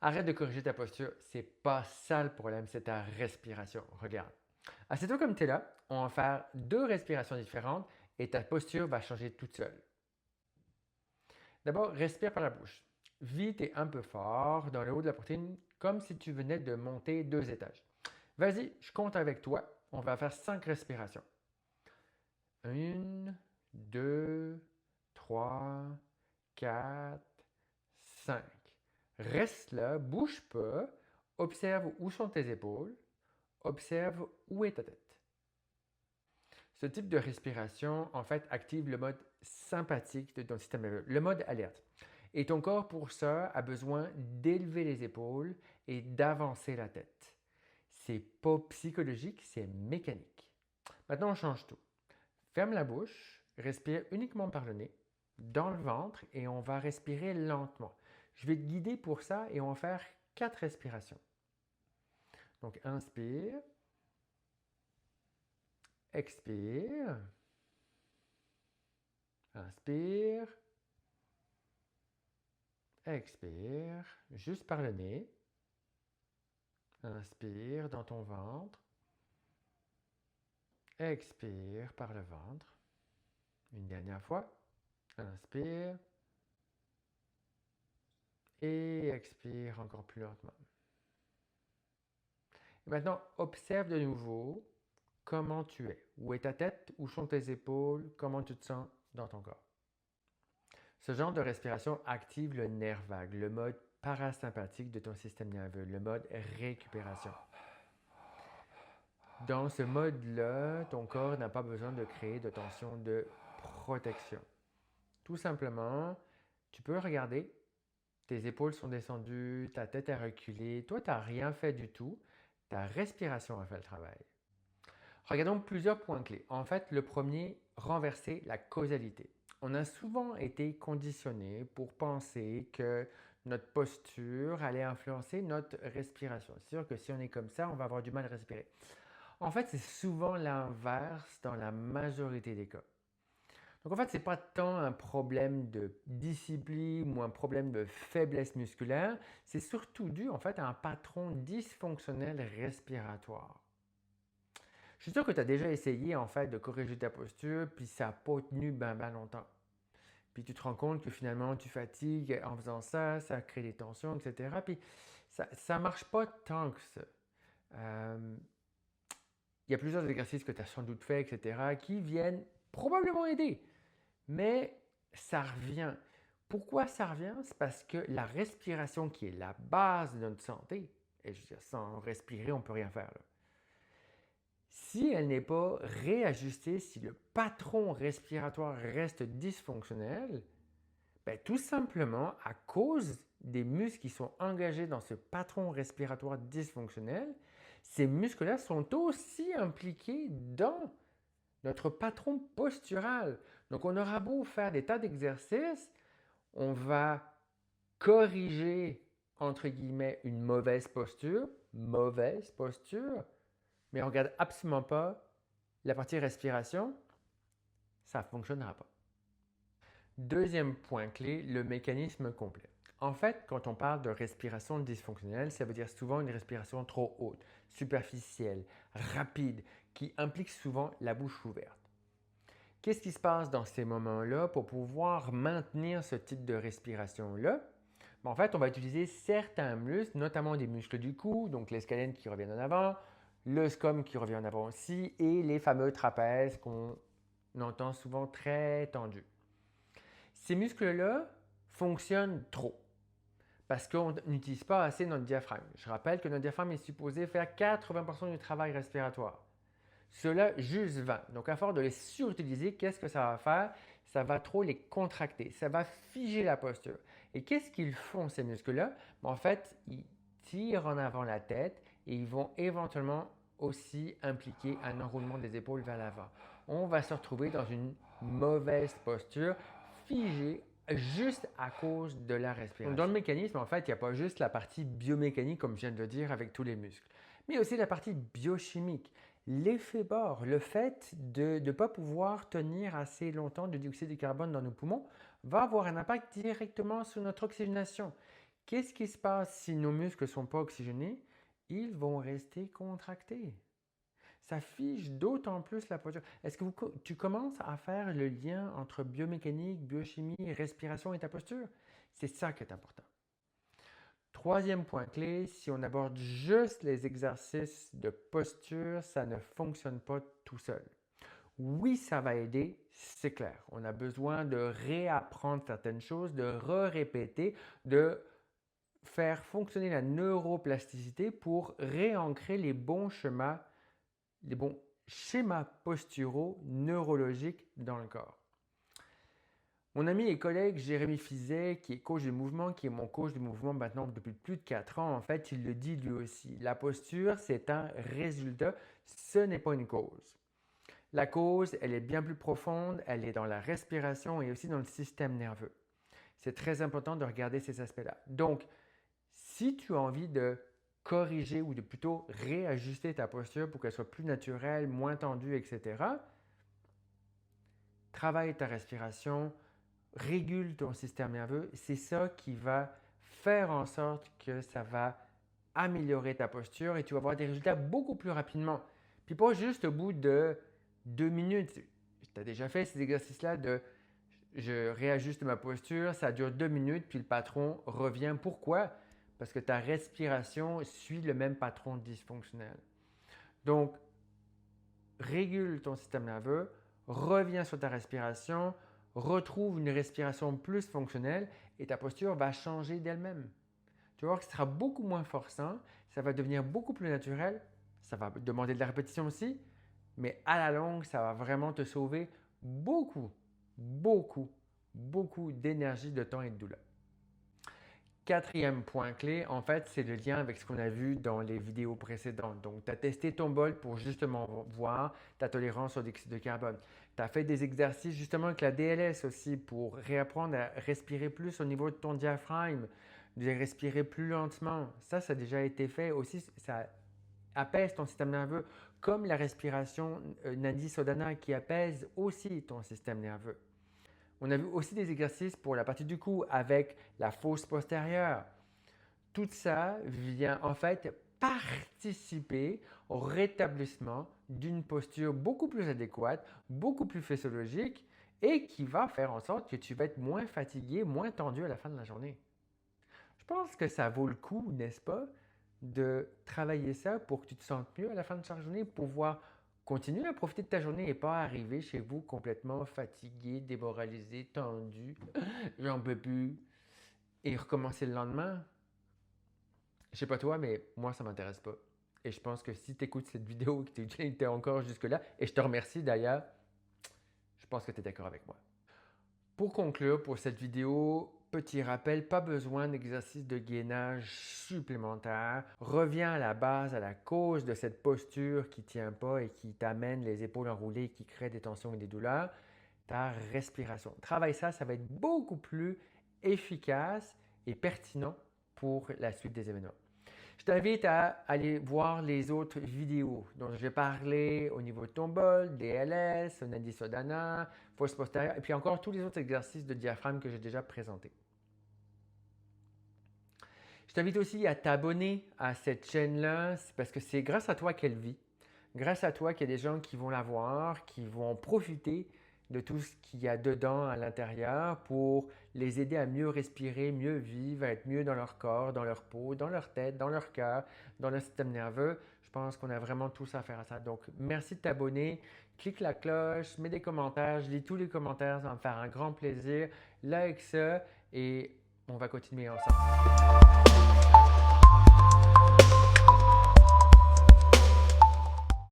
Arrête de corriger ta posture, c'est pas ça le problème, c'est ta respiration. Regarde. Assieds-toi comme tu es là, on va faire 2 respirations différentes et ta posture va changer toute seule. D'abord, respire par la bouche. Vite et un peu fort dans le haut de la poitrine, comme si tu venais de monter 2 étages. Vas-y, je compte avec toi. On va faire 5 respirations. 1, 2, 3, 4, 5. Reste là, bouge pas. Observe où sont tes épaules. Observe où est ta tête. Ce type de respiration, en fait, active le mode sympathique de ton système nerveux, le mode alerte. Et ton corps, pour ça, a besoin d'élever les épaules et d'avancer la tête. C'est pas psychologique, c'est mécanique. Maintenant, on change tout. Ferme la bouche, respire uniquement par le nez, dans le ventre, et on va respirer lentement. Je vais te guider pour ça et on va faire 4 respirations. Donc, inspire, expire, inspire, expire, juste par le nez. Inspire dans ton ventre. Expire par le ventre. Une dernière fois. Inspire. Et expire encore plus lentement. Et maintenant, observe de nouveau comment tu es. Où est ta tête? Où sont tes épaules? Comment tu te sens dans ton corps? Ce genre de respiration active le nerf vague, le mode parasympathique de ton système nerveux, le mode récupération. Dans ce mode-là, ton corps n'a pas besoin de créer de tension de protection. Tout simplement, tu peux regarder, tes épaules sont descendues, ta tête est reculée, toi, tu n'as rien fait du tout, ta respiration a fait le travail. Regardons plusieurs points clés. En fait, le premier, renverser la causalité. On a souvent été conditionné pour penser que notre posture allait influencer notre respiration. C'est sûr que si on est comme ça, on va avoir du mal à respirer. En fait, c'est souvent l'inverse dans la majorité des cas. Donc en fait, ce n'est pas tant un problème de discipline ou un problème de faiblesse musculaire, c'est surtout dû en fait à un patron dysfonctionnel respiratoire. Je suis sûr que tu as déjà essayé en fait de corriger ta posture, puis ça n'a pas tenu ben longtemps. Puis tu te rends compte que finalement tu fatigues en faisant ça, ça crée des tensions, etc. Puis ça ne marche pas tant que ça. Il y a plusieurs exercices que tu as sans doute fait, etc., qui viennent probablement aider. Mais ça revient. Pourquoi ça revient? C'est parce que la respiration qui est la base de notre santé, et je veux dire, sans respirer, on ne peut rien faire, là. Si elle n'est pas réajustée, si le patron respiratoire reste dysfonctionnel, ben, tout simplement à cause des muscles qui sont engagés dans ce patron respiratoire dysfonctionnel, ces muscles-là sont aussi impliqués dans notre patron postural. Donc, on aura beau faire des tas d'exercices, on va corriger, entre guillemets, une mauvaise posture, mais on ne regarde absolument pas la partie respiration, ça ne fonctionnera pas. Deuxième point clé, le mécanisme complet. En fait, quand on parle de respiration dysfonctionnelle, ça veut dire souvent une respiration trop haute, superficielle, rapide, qui implique souvent la bouche ouverte. Qu'est-ce qui se passe dans ces moments-là pour pouvoir maintenir ce type de respiration-là? En fait, on va utiliser certains muscles, notamment des muscles du cou, donc les scalènes qui reviennent en avant, le scum qui revient en avant aussi, et les fameux trapèzes qu'on entend souvent très tendus. Ces muscles-là fonctionnent trop parce qu'on n'utilise pas assez notre diaphragme. Je rappelle que notre diaphragme est supposé faire 80% du travail respiratoire. Cela juste 20. Donc à force de les surutiliser, qu'est-ce que ça va faire? Ça va trop les contracter, ça va figer la posture. Et qu'est-ce qu'ils font ces muscles-là? En fait, ils tirent en avant la tête et ils vont éventuellement aussi impliquer un enroulement des épaules vers l'avant. On va se retrouver dans une mauvaise posture, figée juste à cause de la respiration. Donc dans le mécanisme, en fait, il n'y a pas juste la partie biomécanique, comme je viens de le dire, avec tous les muscles, mais aussi la partie biochimique. L'effet bord, le fait de ne pas pouvoir tenir assez longtemps de dioxyde de carbone dans nos poumons va avoir un impact directement sur notre oxygénation. qu'est-ce qui se passe si nos muscles ne sont pas oxygénés? Ils vont rester contractés. Ça fige d'autant plus la posture. Est-ce que tu commences à faire le lien entre biomécanique, biochimie, respiration et ta posture? C'est ça qui est important. Troisième point clé, si on aborde juste les exercices de posture, ça ne fonctionne pas tout seul. Oui, ça va aider, c'est clair. On a besoin de réapprendre certaines choses, de répéter, de faire fonctionner la neuroplasticité pour réancrer les bons schémas posturaux neurologiques dans le corps. Mon ami et collègue Jérémy Fizet, qui est coach de mouvement, qui est mon coach de mouvement maintenant depuis plus de 4 ans, en fait, il le dit lui aussi. La posture, c'est un résultat, ce n'est pas une cause. La cause, elle est bien plus profonde, elle est dans la respiration et aussi dans le système nerveux. C'est très important de regarder ces aspects-là. Donc, si tu as envie de corriger ou de plutôt réajuster ta posture pour qu'elle soit plus naturelle, moins tendue, etc., travaille ta respiration, régule ton système nerveux. C'est ça qui va faire en sorte que ça va améliorer ta posture et tu vas avoir des résultats beaucoup plus rapidement. Puis pas juste au bout de 2 minutes. Tu as déjà fait ces exercices-là de je réajuste ma posture, ça dure 2 minutes, puis le patron revient. Pourquoi? Parce que ta respiration suit le même patron dysfonctionnel. Donc, régule ton système nerveux, reviens sur ta respiration, retrouve une respiration plus fonctionnelle et ta posture va changer d'elle-même. Tu vas voir que ce sera beaucoup moins forçant, ça va devenir beaucoup plus naturel, ça va demander de la répétition aussi, mais à la longue, ça va vraiment te sauver beaucoup d'énergie, de temps et de douleur. Quatrième point clé, en fait, c'est le lien avec ce qu'on a vu dans les vidéos précédentes. Donc, tu as testé ton bol pour justement voir ta tolérance au dioxyde de carbone. Tu as fait des exercices justement avec la DLS aussi pour réapprendre à respirer plus au niveau de ton diaphragme, de respirer plus lentement. Ça a déjà été fait aussi. Ça apaise ton système nerveux, comme la respiration Nadi Sodhana qui apaise aussi ton système nerveux. On a vu aussi des exercices pour la partie du cou avec la fosse postérieure. Tout ça vient en fait participer au rétablissement d'une posture beaucoup plus adéquate, beaucoup plus physiologique et qui va faire en sorte que tu vas être moins fatigué, moins tendu à la fin de la journée. Je pense que ça vaut le coup, n'est-ce pas, de travailler ça pour que tu te sentes mieux à la fin de chaque journée, pour pouvoir continuer à profiter de ta journée et pas arriver chez vous complètement fatigué, démoralisé, tendu, j'en peux plus, et recommencer le lendemain. Je sais pas toi, mais moi, ça m'intéresse pas. Et je pense que si tu écoutes cette vidéo et que tu es encore jusque-là, et je te remercie d'ailleurs, je pense que tu es d'accord avec moi. Pour conclure, pour cette vidéo, petit rappel, pas besoin d'exercice de gainage supplémentaire. Reviens à la base, à la cause de cette posture qui ne tient pas et qui t'amène les épaules enroulées et qui crée des tensions et des douleurs. Ta respiration. Travaille ça, ça va être beaucoup plus efficace et pertinent pour la suite des événements. Je t'invite à aller voir les autres vidéos dont j'ai parlé au niveau de ton bol, DLS, Nadi Sodhana, fosse postérieure et puis encore tous les autres exercices de diaphragme que j'ai déjà présentés. Je t'invite aussi à t'abonner à cette chaîne-là parce que c'est grâce à toi qu'elle vit. Grâce à toi qu'il y a des gens qui vont la voir, qui vont profiter de tout ce qu'il y a dedans à l'intérieur pour les aider à mieux respirer, mieux vivre, à être mieux dans leur corps, dans leur peau, dans leur tête, dans leur cœur, dans leur système nerveux. Je pense qu'on a vraiment tous à faire à ça. Donc, merci de t'abonner. Clique la cloche, mets des commentaires. Je lis tous les commentaires. Ça va me faire un grand plaisir. Like ça et on va continuer ensemble.